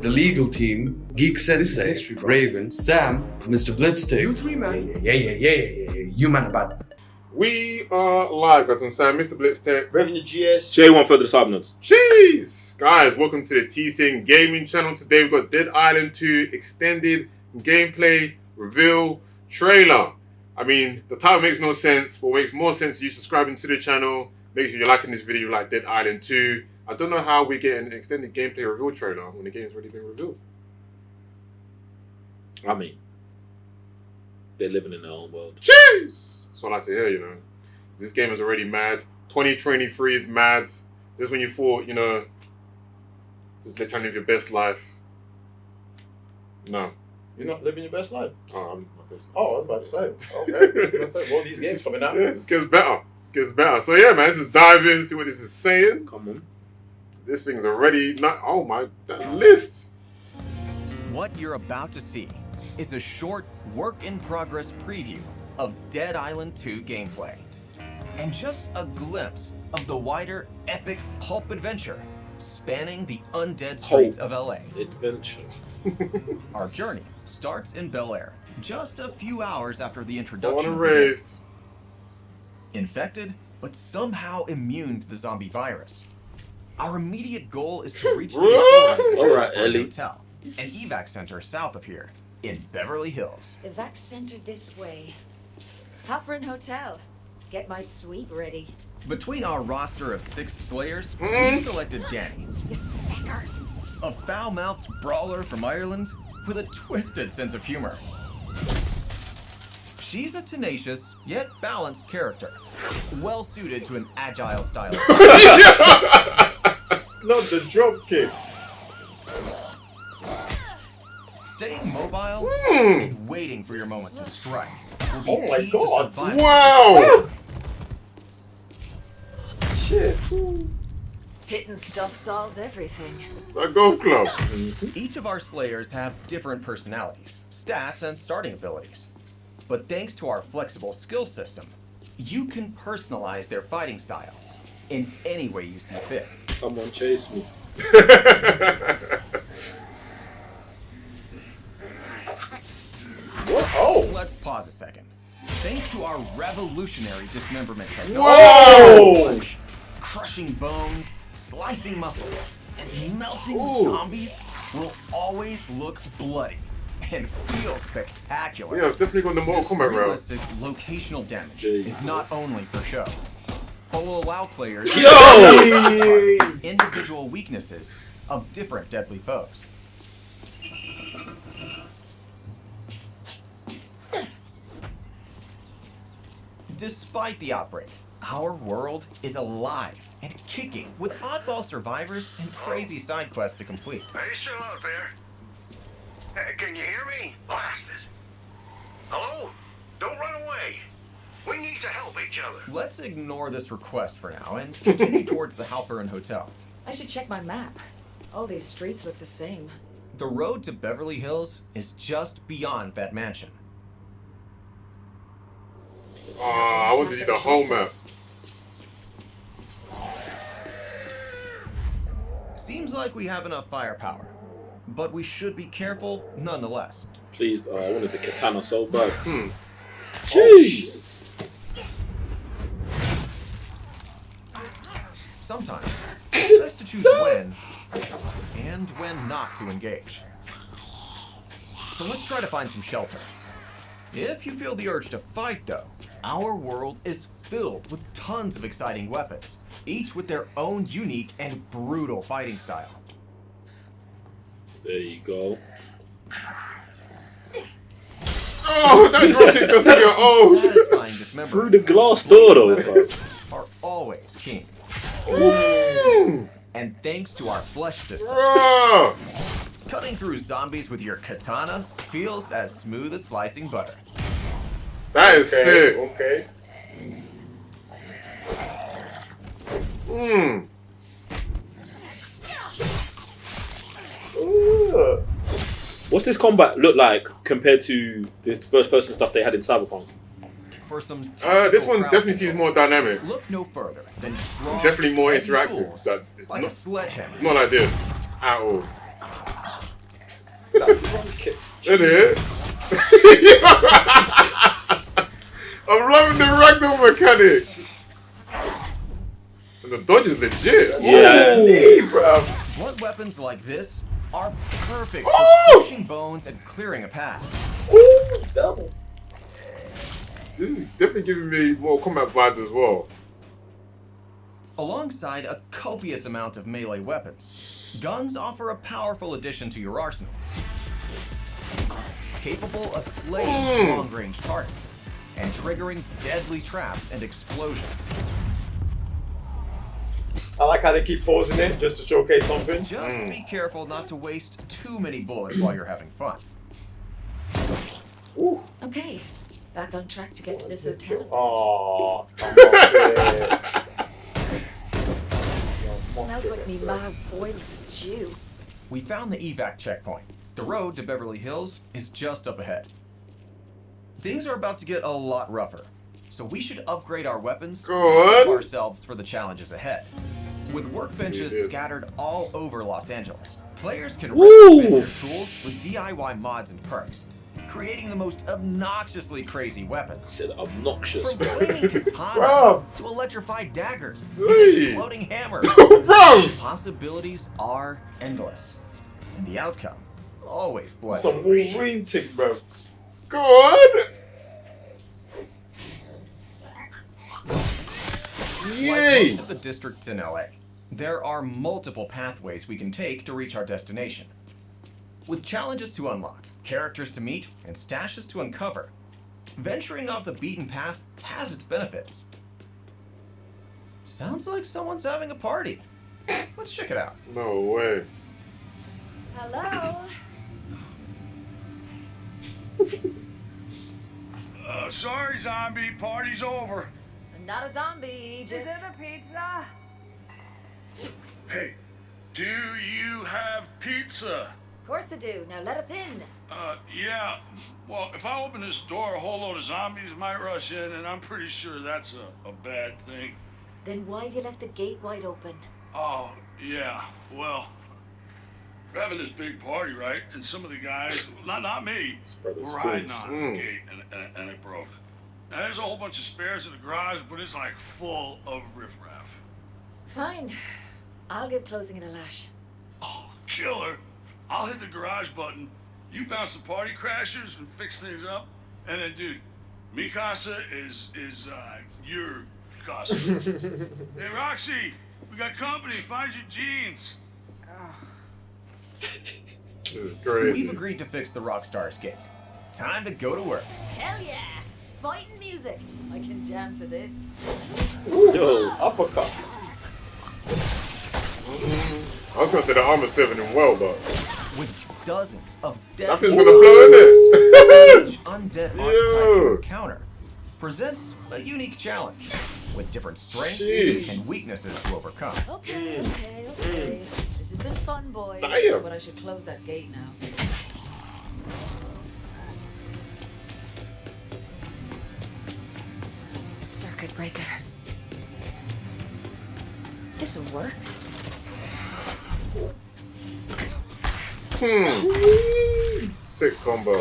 the legal team, Geek Sensei, Raven, Sam, Mr. Blitzstick. You three, man. Yeah. You man about. We are live, guys. I'm Sam, Mr. Blitztech. Revenue GS. J1 for the sub notes. Jeez! Guys, welcome to the TCN Gaming channel. Today we've got Dead Island 2 extended gameplay reveal trailer. I mean, the title makes no sense, but what makes more sense is you subscribing to the channel. Make sure you're liking this video like Dead Island 2. I don't know how we get an extended gameplay reveal trailer when the game's already been revealed. I mean, they're living in their own world. Jeez! That's what I like to hear, you know. This game is already mad. 2023 is mad. Just when you thought, you know, just trying to live your best life. No. You're not living your best life? Oh, I'm my best life. Oh, I was about to say. Okay. Well, these games coming out. Yeah, this gets better. This gets better. So yeah, man, let's just dive in, see what this is saying. Come on. This thing's already not. Oh my, that list. What you're about to see is a short work-in-progress preview of Dead Island 2 gameplay, and just a glimpse of the wider epic pulp adventure spanning the undead streets of LA. Adventure. Our journey starts in Bel Air, just a few hours after the Born introduction and of the game. raised. Infected, but somehow immune to the zombie virus. Our immediate goal is to reach the authorities All right, at Ellie. Hotel, an evac center south of here, in Beverly Hills. Evac center this way. Poprin Hotel. Get my suite ready. Between our roster of 6 slayers, we selected Danny, You fecker. a foul-mouthed brawler from Ireland with a twisted sense of humor. She's a tenacious, yet balanced character, well-suited to an agile style. Not the drop kick. Staying mobile and waiting for your moment to strike will be Oh my key to God. survival. Wow. Shit. Hitting stuff solves everything. That golf club. Each of our slayers have different personalities, stats, and starting abilities. But thanks to our flexible skill system, you can personalize their fighting style in any way you see fit. Someone chase me. What? Oh. Let's pause a second. Thanks to our revolutionary dismemberment technology, Whoa. crushing bones, slicing muscles, and melting zombies will always look bloody and feel spectacular. Yeah, it's definitely going to Mortal This Kombat route. realistic locational damage is not only for show, but will allow players to Yo! identify individual weaknesses of different deadly foes. Despite the outbreak, our world is alive and kicking with oddball survivors and crazy side quests to complete. Are you still out there? Can you hear me? Blasted. Hello? Don't run away. We need to help each other. Let's ignore this request for now and continue towards the Halperin Hotel. I should check my map. All these streets look the same. The road to Beverly Hills is just beyond that mansion. I want to see the whole map. Seems like we have enough firepower, but we should be careful nonetheless. Please, I wanted the katana so bad. Jeez. Sometimes, it's best to choose when and when not to engage. So let's try to find some shelter. If you feel the urge to fight, though, our world is filled with tons of exciting weapons, each with their own unique and brutal fighting style. There you go. Oh, that drop kick doesn't get old. Satisfying Through dismemberment the glass door though. fam. are always king. And thanks to our flesh system, Bruh. cutting through zombies with your katana feels as smooth as slicing butter. That is sick. Okay. Ooh. What's this combat look like compared to the first person stuff they had in Cyberpunk? For some This one crowd definitely seems more dynamic. Look no further than strong, Definitely more heavy interactive. tools That it's like a not, sledgehammer. not like this at all. That front kick. It is. I'm loving the ragdoll mechanics. And the dodge is legit. Yeah. Knee, bro. Blunt weapons like this are perfect for Oh! crushing bones and clearing a path. Ooh, double. This is definitely giving me Mortal Kombat vibes as well. Alongside a copious amount of melee weapons, guns offer a powerful addition to your arsenal. Capable of slaying long-range targets and triggering deadly traps and explosions. I like how they keep pausing it just to showcase something. Just be careful not to waste too many bullets while you're having fun. Ooh. Okay, back on track to get to this hotel. Oh, come on, Smells like me ma's boiled stew. We found the evac checkpoint. The road to Beverly Hills is just up ahead. Things are about to get a lot rougher, so we should upgrade our weapons and Good. prepare ourselves for the challenges ahead. With workbenches this. scattered all over Los Angeles, players can Woo! retrofit their tools with DIY mods and perks, creating the most obnoxiously crazy weapons. Said obnoxious, From bro. flaming katanas Bro. to electrified daggers, Hey. exploding hammers. Bro! Possibilities are endless, and the outcome always blessed. Some Wolverine tick, bro. Good. Like Yay! most of the districts in LA, there are multiple pathways we can take to reach our destination. With challenges to unlock, characters to meet, and stashes to uncover, venturing off the beaten path has its benefits. Sounds like someone's having a party. Let's check it out. No way. Hello? Sorry, zombie. Party's over. I'm not a zombie, just... pizza? Hey, do you have pizza? Of course I do. Now let us in. Yeah. Well, if I open this door, a whole load of zombies might rush in, and I'm pretty sure that's a bad thing. Then why have you left the gate wide open? Oh, yeah. Well, we're having this big party, right? And some of the guys, not me, brother's were riding fools. on the gate, and it broke. Now, there's a whole bunch of spares in the garage, but it's like full of riffraff. Fine. I'll give closing it a lash. Oh, killer. I'll hit the garage button. You bounce the party crashers and fix things up. And then, dude, mi casa is your casa. Hey, Roxy, we got company. Find your jeans. This is We've crazy. agreed to fix the Rockstar's gate. Time to go to work. Hell yeah! Fighting music. I can jam to this. Yo. Uppercut. I was gonna say the armor serving him well, but With dozens of dead nothing's gonna blow in this. each undead Yo. archetype you encounter presents a unique challenge with different strengths Sheesh. and weaknesses to overcome. Okay. This has been fun, boys. Damn. But I should close that gate now. Circuit breaker. This'll work. Sick combo.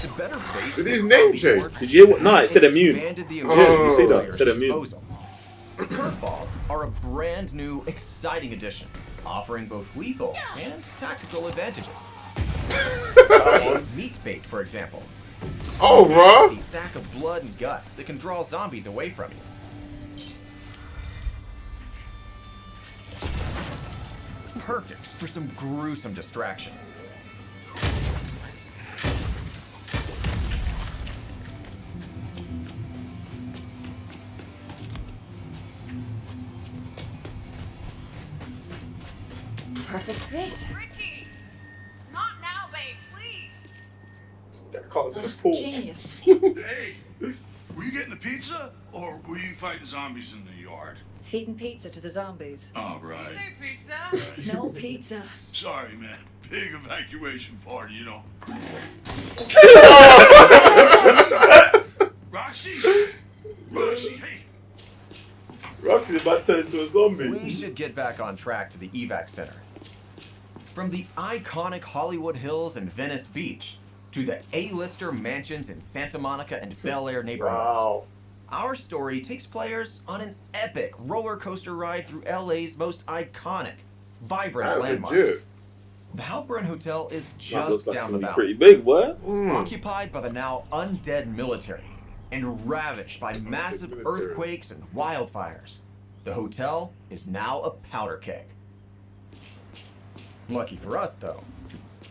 To better face Did this his name zombie change? horde, Did you hear what? No, it said immune. expanded the Yeah, you see that? player's It said immune. disposal. Curveballs are a brand new, exciting addition, offering both lethal and tactical advantages. Meat bait, for example. Oh, A bro. nasty sack of blood and guts that can draw zombies away from you. Perfect for some gruesome distraction. Perfect fit. Ricky! Not now, babe, please! That calls in the pool. Genius. Hey, were you getting the pizza, or were you fighting zombies in the yard? Feeding pizza to the zombies. Oh, right. pizza? No pizza. Sorry, man. big evacuation party, you know. Roxy! Roxy, hey! Roxy's about to turn into a zombie. We should get back on track to the evac center. From the iconic Hollywood Hills and Venice Beach to the A-lister mansions in Santa Monica and Bel Air neighborhoods, Wow. our story takes players on an epic roller coaster ride through LA's most iconic, vibrant That's landmarks. legit. The Halperin Hotel is That just looks like down the something valley, pretty big, boy. occupied by the now undead military and ravaged by massive military. earthquakes and wildfires. The hotel is now a powder keg. Lucky for us, though,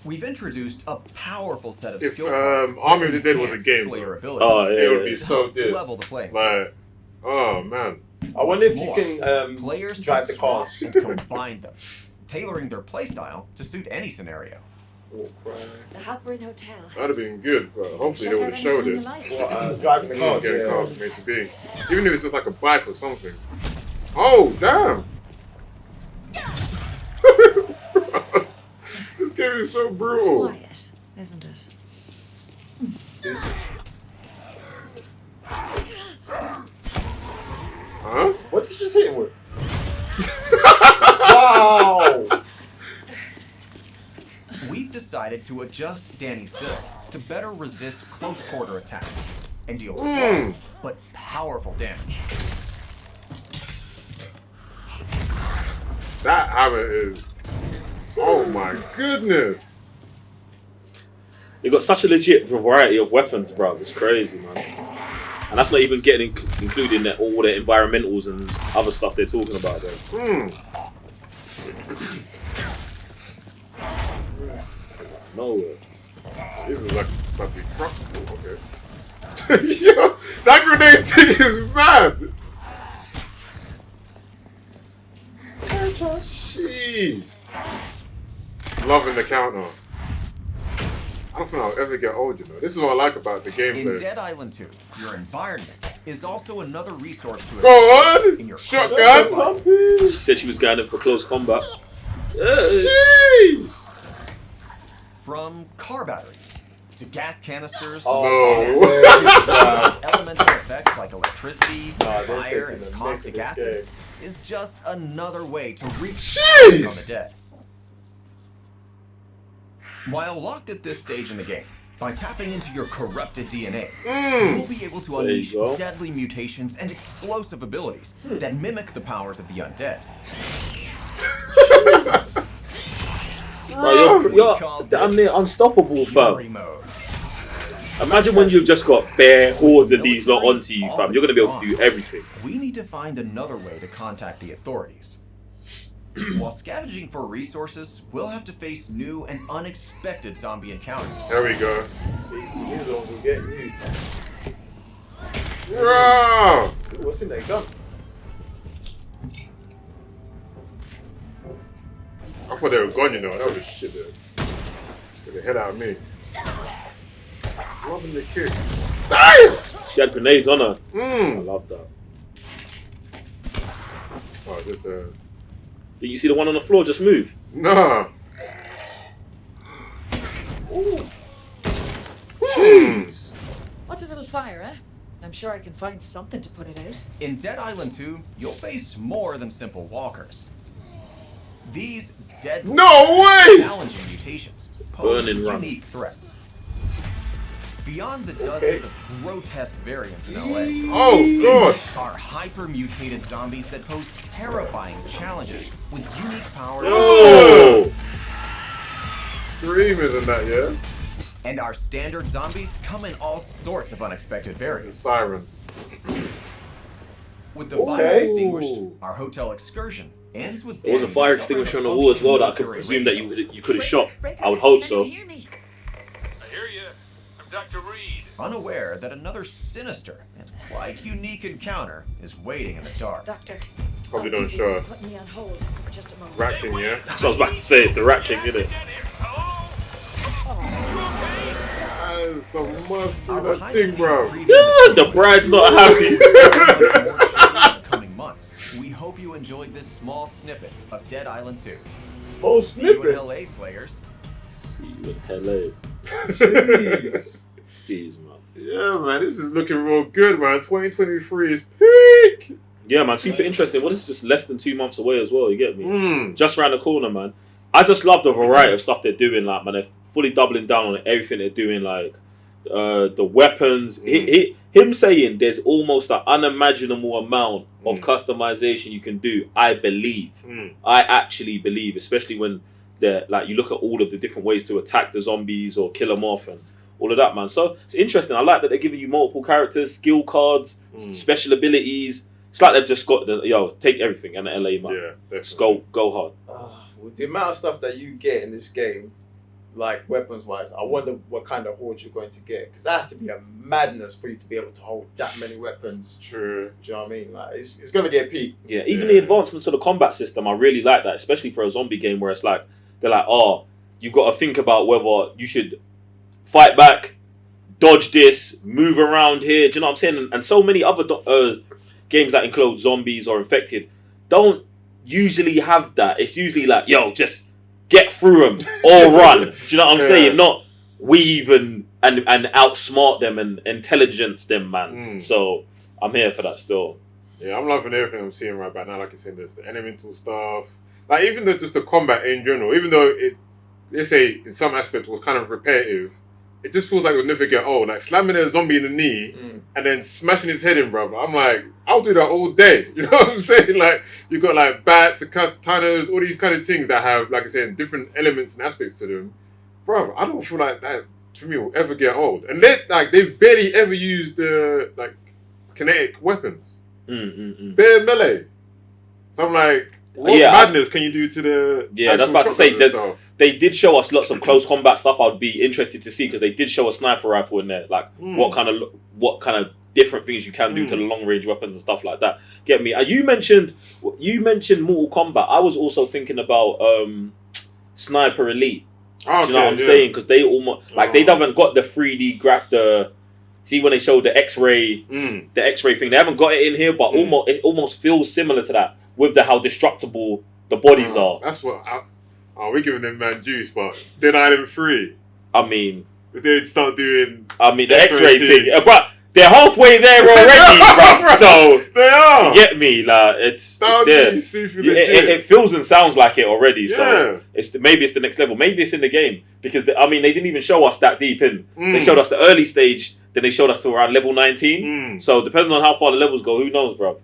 we've introduced a powerful set of If skill cards that Army of the Dead was a enhance game, Slayer bro. abilities. Oh, yeah. It would be to so help this. level the playing. Like, oh man. I wonder if you More, can players drive can the swap cars. and combine them, tailoring their playstyle to suit any scenario. Oh, crap. The Halperin Hotel. That'd have been good, but hopefully Check they would out have showed anytime it. you like. Well, driving the Come on, cars. getting Yeah. cars made to be. Even if it's just like a bike or something. Oh, damn. This game is so brutal. Quiet, isn't it? Huh? What did you just hit him with? Wow! We've decided to adjust Danny's build to better resist close quarter attacks and deal slow but powerful damage. That hammer is. Oh my goodness. You got such a legit variety of weapons, bro. It's crazy, man. And that's not even getting including all the environmentals and other stuff they're talking about there. Nowhere. This is like a big truck. Oh, okay. Yo, that grenade thing is mad. Jeez. Loving the counter. I don't think I'll ever get old, you know. This is what I like about the In gameplay. Dead Island 2, your environment is also another resource to Go on! in your Shotgun! She said she was going in for close combat. Jeez! From car batteries to gas canisters, No. elemental effects like electricity, Nah, they're fire, taking and the caustic mick of this acid is just another way to wreak Jeez! havoc on the dead. While locked at this stage in the game, by tapping into your corrupted DNA, you'll be able to There you unleash go. deadly mutations and explosive abilities that mimic the powers of the undead. Bro, you're call damn this near unstoppable, Fury fam. mode. Imagine when you've just got bare hordes of these lot onto you, fam. You're gonna be able to do everything. We need to find another way to contact the authorities. While scavenging for resources, we'll have to face new and unexpected zombie encounters. There we go. These ones will get you. Bro! What's in that gun? I thought they were gone, you know. That was just shit there. Get the head out of me. Loving the kick. Damn! She had grenades on her. I Mmm. love that. Oh, just Did you see the one on the floor just move? nah. Jeez. What's a little fire, eh? I'm sure I can find something to put it out. In Dead Island 2, you'll face more than simple walkers. These deadly, No way! challenging mutations pose Burn and run. unique threats. Beyond the dozens of grotesque variants in LA, Oh, God. are hyper-mutated zombies that pose terrifying challenges with unique powers. Oh! Screamers and that, yeah? And our standard zombies come in all sorts of unexpected The variants. sirens. With the fire extinguished, our hotel excursion ends with There was a Danny fire discovering extinguisher on a the wall as well that I functioning could military presume that radio. you could have shot. Break I would up. hope Can so. you hear me? I hear you. I'm Dr. Reed. Unaware that another sinister and quite unique encounter is waiting in the dark. Doctor. Probably I'll don't need show you to us. Put me on hold for just a moment. Rat King, yeah? That's what I was about to say. It's the Rat King, isn't it? Hello? That is some Our muscular behind the thing, scenes bro. preview Yeah, the bride's not happy. more shows in the coming months. We hope you enjoyed this small snippet of Dead Island 2. Small See you in snippet. LA, Slayers. See you in LA. Jeez. Jeez, man. Yeah, man, this is looking real good, man. 2023 is peak. Yeah, man, super interesting. Well, this is just less than 2 months away as well, you get me? Mm. Just around the corner, man. I just love the variety of stuff they're doing, like, man, they're fully doubling down on everything they're doing, like, the weapons. Him saying there's almost an unimaginable amount of customization you can do, I believe. I actually believe, especially when like you look at all of the different ways to attack the zombies or kill them off and all of that, man. So it's interesting. I like that they're giving you multiple characters, skill cards, special abilities. It's like they've just got take everything and the LA, man. Yeah, definitely. Just go hard. With the amount of stuff that you get in this game, like weapons-wise, I wonder what kind of horde you're going to get. Because that has to be a madness for you to be able to hold that many weapons. True. Do you know what I mean? Like, it's going to get peak. Yeah, even the advancements of the combat system, I really like that, especially for a zombie game where it's like, they're like, you've got to think about whether you should fight back, dodge this, move around here. Do you know what I'm saying? And so many other games that include zombies or infected don't usually have that. It's usually like, just get through them or run. Do you know what I'm saying? Not weave and outsmart them and intelligence them, man. So I'm here for that still. Yeah, I'm loving everything I'm seeing right now. Like I said, there's the elemental stuff. Like, even just the combat in general, even though it, let's say, in some aspects was kind of repetitive, it just feels like it'll never get old. Like, slamming a zombie in the knee and then smashing his head in, bro. I'm like, I'll do that all day. You know what I'm saying? Like, you've got, like, bats, the katanas, all these kind of things that have, like I said, different elements and aspects to them. Bro, I don't feel like that, to me, will ever get old. And they've barely ever used the, kinetic weapons. Bare melee. So I'm like, what madness can you do to the... Yeah, that's about to say, they did show us lots of close combat stuff. I'd be interested to see, because they did show a sniper rifle in there. Like, what kind of different things you can do to the long range weapons and stuff like that. Get me? You mentioned Mortal Kombat. I was also thinking about Sniper Elite. Do you know what I'm saying? Because they almost they haven't got the 3D see when they showed the X-ray thing. They haven't got it in here, but it almost feels similar to that with how destructible the bodies are. That's what. We're giving them man juice, but Dead Island 3. I mean, if they start doing. The X-ray thing, but they're halfway there already, bro. So they are. You get me? Like it's there. It feels and sounds like it already. So maybe it's the next level. Maybe it's in the game because they didn't even show us that deep in. They showed us the early stage. Then they showed us to around level 19. So depending on how far the levels go, who knows, bro?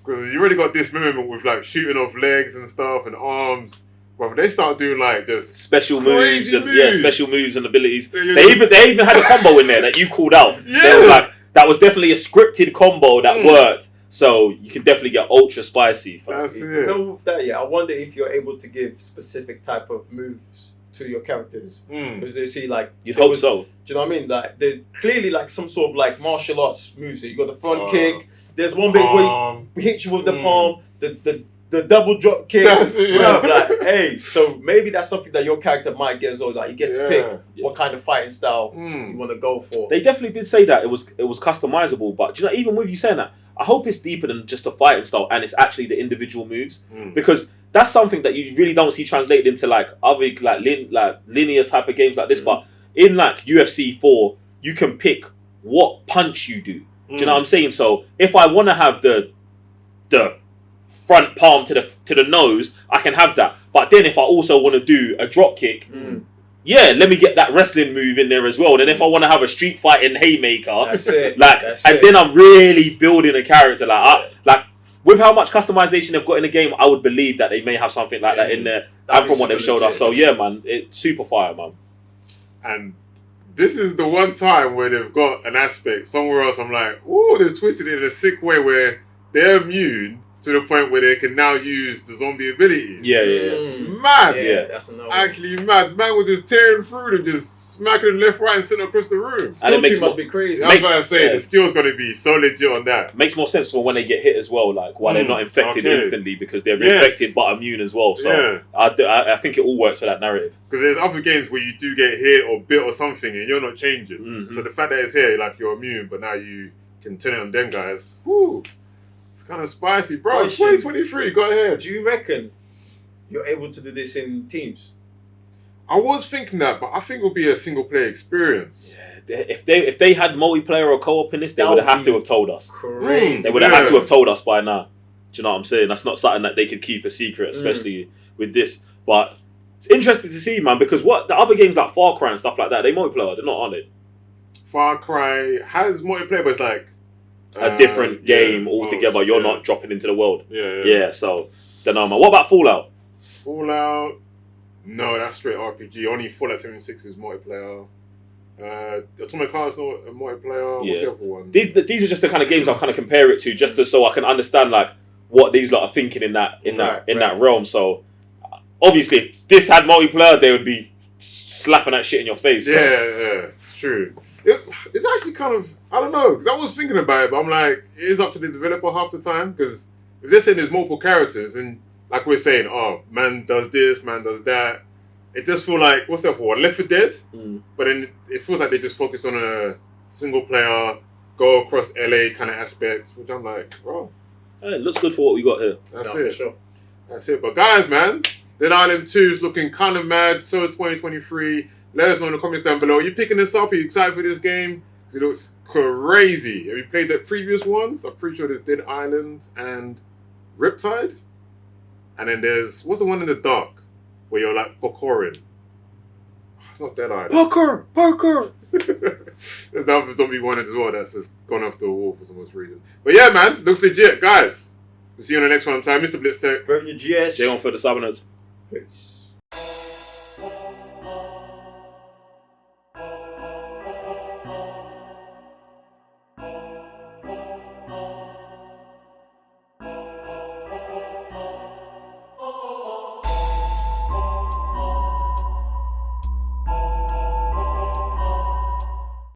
Because you already got this movement with shooting off legs and stuff and arms. Bro, they start doing just special moves and special moves and abilities. They even had a combo in there that you called out. Yeah. That was definitely a scripted combo that worked. So you can definitely get ultra spicy. That's it. You know, with that, I wonder if you're able to give specific type of moves to your characters, because they see you'd hope so. Do you know what I mean? Like they're clearly some sort of martial arts moves. So you got the front kick. There's one bit where he hits you with the palm. The double drop kick. Hey, so maybe that's something that your character might get as well. Like you get to pick what kind of fighting style you want to go for. They definitely did say that it was customizable, but do you know, even with you saying that, I hope it's deeper than just a fighting style and it's actually the individual moves, because that's something that you really don't see translated into other linear type of games like this. But in UFC 4, you can pick what punch you do. Do you know what I'm saying? So if I want to have the front palm to the nose, I can have that. But then if I also want to do a drop kick, let me get that wrestling move in there as well. Then if I want to have a street fighting haymaker, that's it. Then I'm really building a character. With how much customization they've got in the game, I would believe that they may have something like that in there. And from what they've showed us, so yeah, man, it's super fire, man. And this is the one time where they've got an aspect somewhere else. I'm like, oh, they've twisted it in a sick way where they're immune to the point where they can now use the zombie abilities. Mad. Yeah, that's another actually mad. Man was just tearing through them, just smacking them left, right, and center across the room. And it must be crazy. I'm about to say the skill's going to be so legit on that. Makes more sense for when they get hit as well, why they're not infected instantly because they're infected but immune as well. So I think it all works for that narrative. Because there's other games where you do get hit or bit or something and you're not changing. So the fact that it's here, you're immune, but now you can turn it on them guys. Woo. It's kind of spicy, bro. 2023, go ahead. Do you reckon you're able to do this in teams? I was thinking that, but I think it would be a single player experience. Yeah, if they had multiplayer or co-op in this, they would have to have told us. Crazy. They would have had to have told us by now. Do you know what I'm saying? That's not something that they could keep a secret, especially with this. But it's interesting to see, man, because what the other games like Far Cry and stuff like that, they multiplayer, they're not, are they? Far Cry has multiplayer, but it's like A different game altogether. You're not dropping into the world. Yeah. So don't know, man. What about Fallout? Fallout. No, that's straight RPG. Only Fallout 76 is multiplayer. Atomic Heart's not a multiplayer. What's the other one? These are just the kind of games I kind of compare it to, just so I can understand like what these lot are thinking in that realm. So obviously, if this had multiplayer, they would be slapping that shit in your face. Yeah, it's true. It's actually kind of, I don't know, because I was thinking about it, but I'm like, it is up to the developer half the time, because if they're saying there's multiple characters, and like we're saying, oh, man does this, man does that, it does feel like, what's that for, Left 4 Dead? But then it feels like they just focus on a single player, go across LA kind of aspects, which I'm like, bro. Hey, it looks good for what we got here. That's No, it. for sure. That's it. But guys, man, Dead Island 2 is looking kind of mad. So is 2023. Let us know in the comments down below. Are you picking this up? Are you excited for this game? Because it looks crazy. Have you played the previous ones? I'm pretty sure there's Dead Island and Riptide. And then there's, what's the one in the dark? Where you're like parkouring. It's not Dead Island. Parkour! There's the other zombie one as well that's just gone off the wall for some reason. But yeah, man, looks legit. Guys, we'll see you on the next one. I'm Mr. Blitztech. Bring your GS. Stay on for the Southerners. Peace.